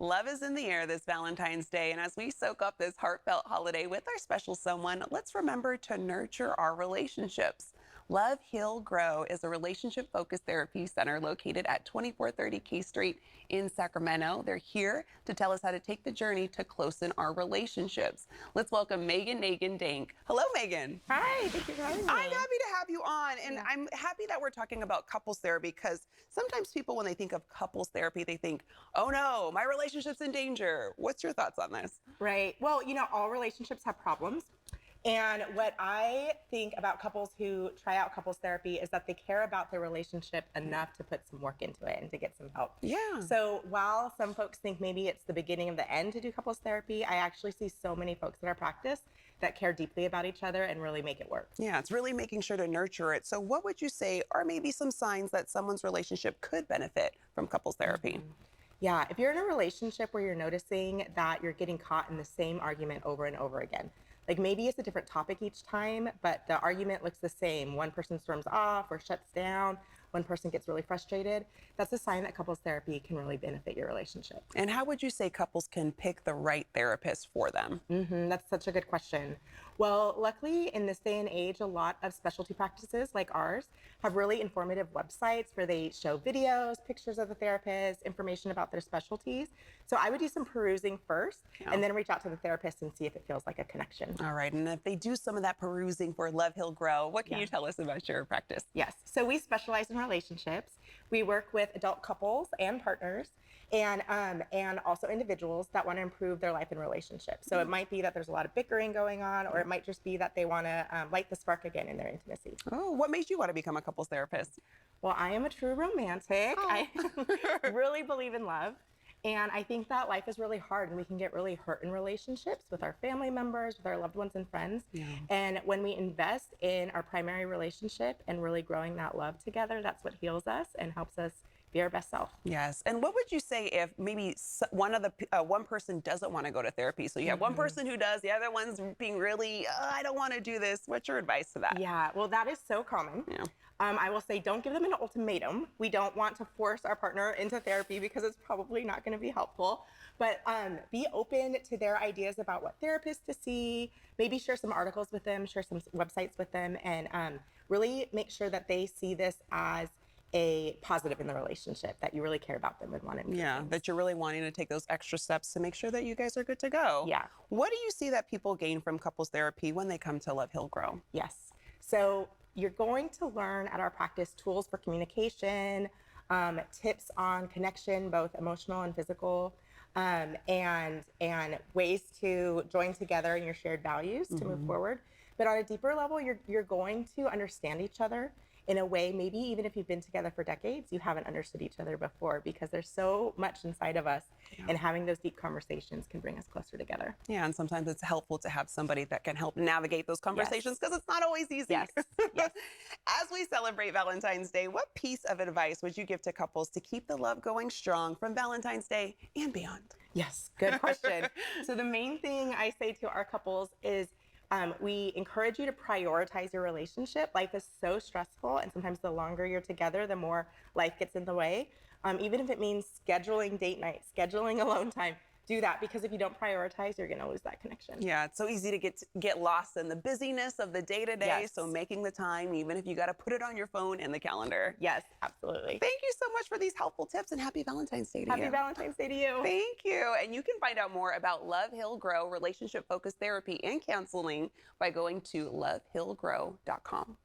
Love is in the air this Valentine's Day, and as we soak up this heartfelt holiday with our special someone, let's remember to nurture our relationships. Love, Heal, Grow is a relationship-focused therapy center located at 2430 K Street in Sacramento. They're here to tell us how to take the journey to closen our relationships. Let's welcome Megan Nagan Dank. Hello, Megan. Hi, thank you for having me. I'm happy to have you on, and I'm happy that we're talking about couples therapy because sometimes people, when they think of couples therapy, they think, oh no, my relationship's in danger. What's your thoughts on this? Right. Well, all relationships have problems. And what I think about couples who try out couples therapy is that they care about their relationship enough to put some work into it and to get some help. Yeah. So while some folks think maybe it's the beginning of the end to do couples therapy, I actually see so many folks in our practice that care deeply about each other and really make it work. Yeah, it's really making sure to nurture it. So what would you say are maybe some signs that someone's relationship could benefit from couples therapy? Yeah, if you're in a relationship where you're noticing that you're getting caught in the same argument over and over again, like maybe it's a different topic each time, but the argument looks the same. One person storms off or shuts down. One person gets really frustrated. That's a sign that couples therapy can really benefit your relationship. And how would you say couples can pick the right therapist for them? That's such a good question. Well, luckily in this day and age, a lot of specialty practices like ours have really informative websites where they show videos, pictures of the therapist, information about their specialties. So I would do some perusing first and then reach out to the therapist and see if it feels like a connection. All right. And if they do some of that perusing for Love, Heal, Grow, what can you tell us about your practice? Yes. So we specialize in relationships. We work with adult couples and partners and also individuals that want to improve their life and relationships. So it might be that there's a lot of bickering going on, or it might just be that they want to light the spark again in their intimacy. Oh, what made you want to become a couples therapist? Well, I am a true romantic. I really believe in love. And I think that life is really hard and we can get really hurt in relationships with our family members, with our loved ones and friends. Yeah. And when we invest in our primary relationship and really growing that love together, that's what heals us and helps us be our best self. Yes. And what would you say if maybe one person doesn't want to go to therapy? So you have one person who does, the other one's being really, I don't want to do this. What's your advice to that? Yeah, well, that is so common. Yeah. I will say, don't give them an ultimatum. We don't want to force our partner into therapy because it's probably not going to be helpful. But be open to their ideas about what therapists to see. Maybe share some articles with them, share some websites with them, and really make sure that they see this as a positive in the relationship, that you really care about them and want to. Yeah, that you're really wanting to take those extra steps to make sure that you guys are good to go. Yeah. What do you see that people gain from couples therapy when they come to Love, Heal, Grow? Yes. So you're going to learn at our practice tools for communication, tips on connection, both emotional and physical, and ways to join together in your shared values to move forward. But on a deeper level, you're going to understand each other in a way, maybe even if you've been together for decades, you haven't understood each other before, because there's so much inside of us, and having those deep conversations can bring us closer together. Yeah, and sometimes it's helpful to have somebody that can help navigate those conversations because it's not always easy. Yes. Yes. As we celebrate Valentine's Day, what piece of advice would you give to couples to keep the love going strong from Valentine's Day and beyond? Yes, good question. So the main thing I say to our couples is, we encourage you to prioritize your relationship. Life is so stressful, and sometimes the longer you're together, the more life gets in the way. Even if it means scheduling date night, scheduling alone time, do that, because if you don't prioritize, you're going to lose that connection. Yeah, it's so easy to get lost in the busyness of the day-to-day. Yes. So making the time, even if you got to put it on your phone in the calendar. Yes, absolutely. Thank you so much for these helpful tips, and happy Valentine's Day to you. Happy Valentine's Day to you. Thank you. And you can find out more about Love, Heal, Grow relationship-focused therapy and counseling by going to lovehillgrow.com.